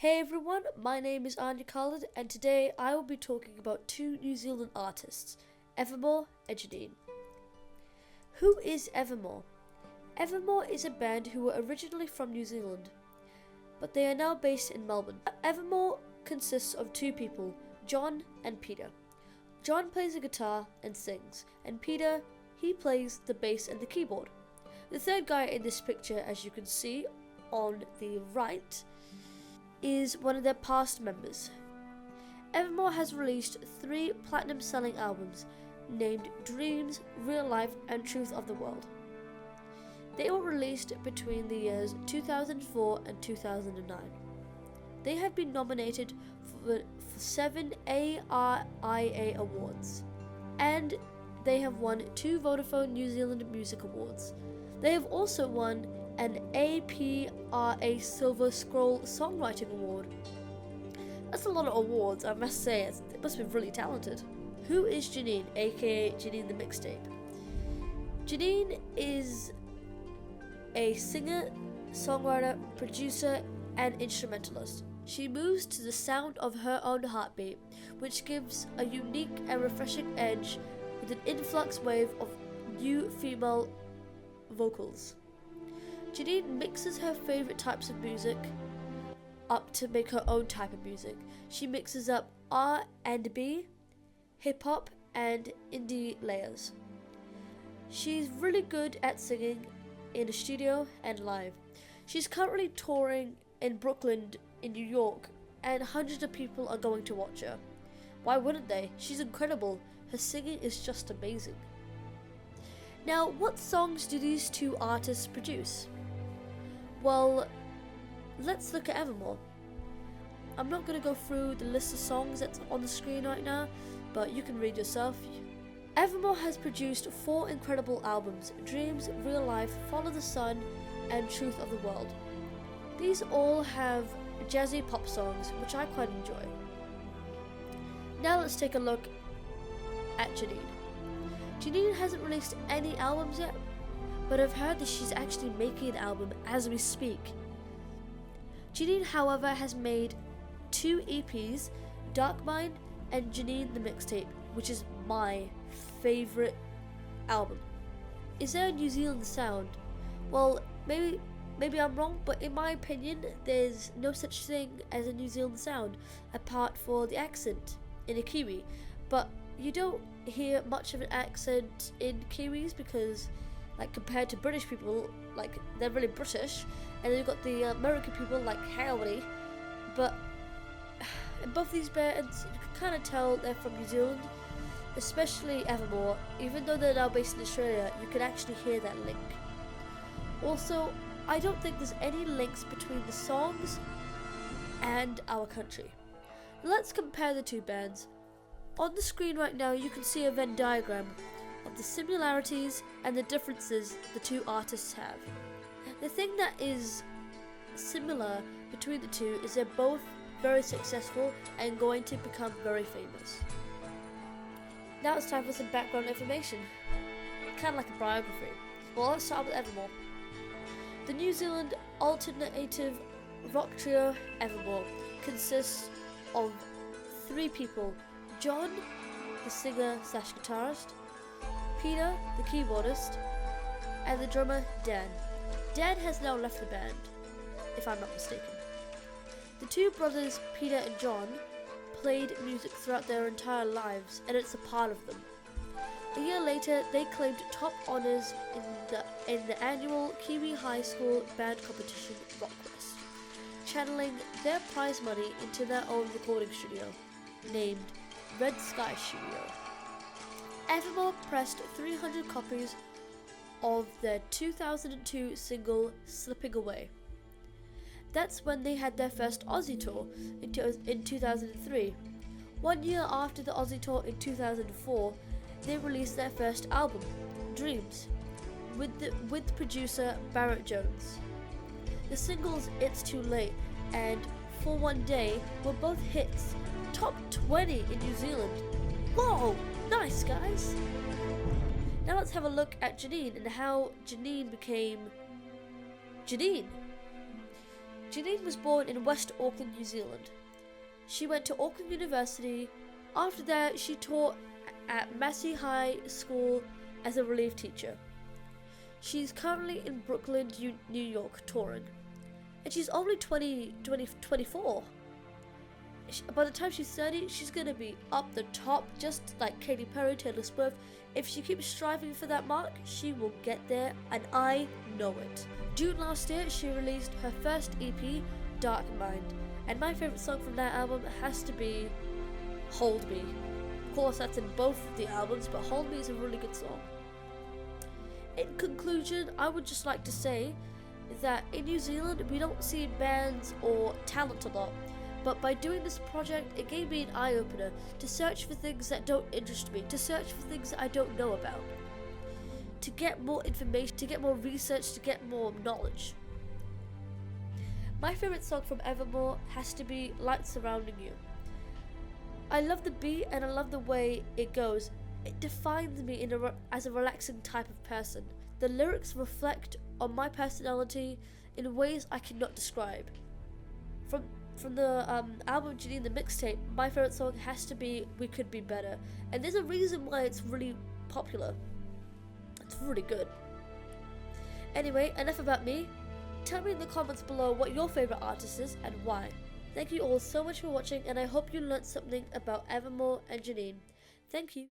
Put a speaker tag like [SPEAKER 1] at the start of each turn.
[SPEAKER 1] Hey everyone, my name is Anya KHALD, and today I will be talking about two New Zealand artists, Evermore and Janine. Who is Evermore? Evermore is a band who were originally from New Zealand, but they are now based in Melbourne. Evermore consists of two people, John and Peter. John plays the guitar and sings, and Peter, he plays the bass and the keyboard. The third guy in this picture, as you can see on the right, is one of their past members. Evermore has released 3 platinum-selling albums named Dreams, Real Life and Truth of the World. They were released between the years 2004 and 2009. They have been nominated for 7 ARIA awards, and they have won 2 Vodafone New Zealand Music Awards. They have also won an APRA Silver Scroll Songwriting Award. That's a lot of awards, I must say. It must be really talented. Who is Janine, aka Janine the Mixtape? Janine is a singer, songwriter, producer, and instrumentalist. She moves to the sound of her own heartbeat, which gives a unique and refreshing edge with an influx wave of new female vocals. Janine mixes her favourite types of music up to make her own type of music. She mixes up R&B, hip-hop and indie layers. She's really good at singing in a studio and live. She's currently touring in Brooklyn in New York, and hundreds of people are going to watch her. Why wouldn't they? She's incredible. Her singing is just amazing. Now, what songs do these two artists produce? Well, let's look at Evermore. I'm not going to go through the list of songs that's on the screen right now, but you can read yourself. Evermore has produced 4 incredible albums: Dreams, Real Life, Follow the Sun, and Truth of the World. These all have jazzy pop songs, which I quite enjoy. Now let's take a look at Janine. Janine hasn't released any albums yet, but I've heard that she's actually making an album as we speak. Janine, however, has made 2 EPs, Dark Mind and Janine the Mixtape, which is my favourite album. Is there a New Zealand sound? Well, maybe I'm wrong, but in my opinion, there's no such thing as a New Zealand sound, apart for the accent in a Kiwi. But you don't hear much of an accent in Kiwis because, like, compared to British people, like, they're really British, and then you've got the American people like howdy, but in both these bands you can kind of tell they're from New Zealand, especially Evermore. Even though they're now based in Australia, you can actually hear that link. Also, I don't think there's any links between the songs and our country. Let's compare the two bands. On the screen right now you can see a Venn diagram of the similarities and the differences the two artists have. The thing that is similar between the two is they're both very successful and going to become very famous. Now it's time for some background information, kind of like a biography. Well, let's start with Evermore. The New Zealand alternative rock trio Evermore consists of 3 people: John, the singer/guitarist, Peter, the keyboardist, and the drummer, Dan. Dan has now left the band, if I'm not mistaken. The 2 brothers, Peter and John, played music throughout their entire lives, and it's a part of them. A year later, they claimed top honours in the annual Kiwi High School band competition Rockquest, channeling their prize money into their own recording studio, named Red Sky Studio. Evermore pressed 300 copies of their 2002 single Slipping Away. That's when they had their first Aussie tour in 2003. 1 year after the Aussie tour in 2004, they released their first album, Dreams, with producer Barrett Jones. The singles It's Too Late and For One Day were both hits, top 20 in New Zealand. Whoa, nice guys! Now let's have a look at Janine and how Janine became Janine. Janine was born in West Auckland, New Zealand. She went to Auckland University. After that, she taught at Massey High School as a relief teacher. She's currently in Brooklyn, New York, touring. And she's only 24. By the time she's 30, she's going to be up the top, just like Katy Perry, Taylor Swift. If she keeps striving for that mark, she will get there, and I know it. June last year, she released her first EP, Dark Mind. And my favourite song from that album has to be Hold Me. Of course, that's in both of the albums, but Hold Me is a really good song. In conclusion, I would just like to say that in New Zealand, we don't see bands or talent a lot. But by doing this project, it gave me an eye-opener to search for things that don't interest me, to search for things that I don't know about, to get more information, to get more research, to get more knowledge. My favourite song from Evermore has to be Light Surrounding You. I love the beat and I love the way it goes. It defines me as a relaxing type of person. The lyrics reflect on my personality in ways I cannot describe. From the album Janine, the mixtape, my favourite song has to be We Could Be Better. And there's a reason why it's really popular. It's really good. Anyway, enough about me. Tell me in the comments below what your favourite artist is and why. Thank you all so much for watching, and I hope you learnt something about Evermore and Janine. Thank you.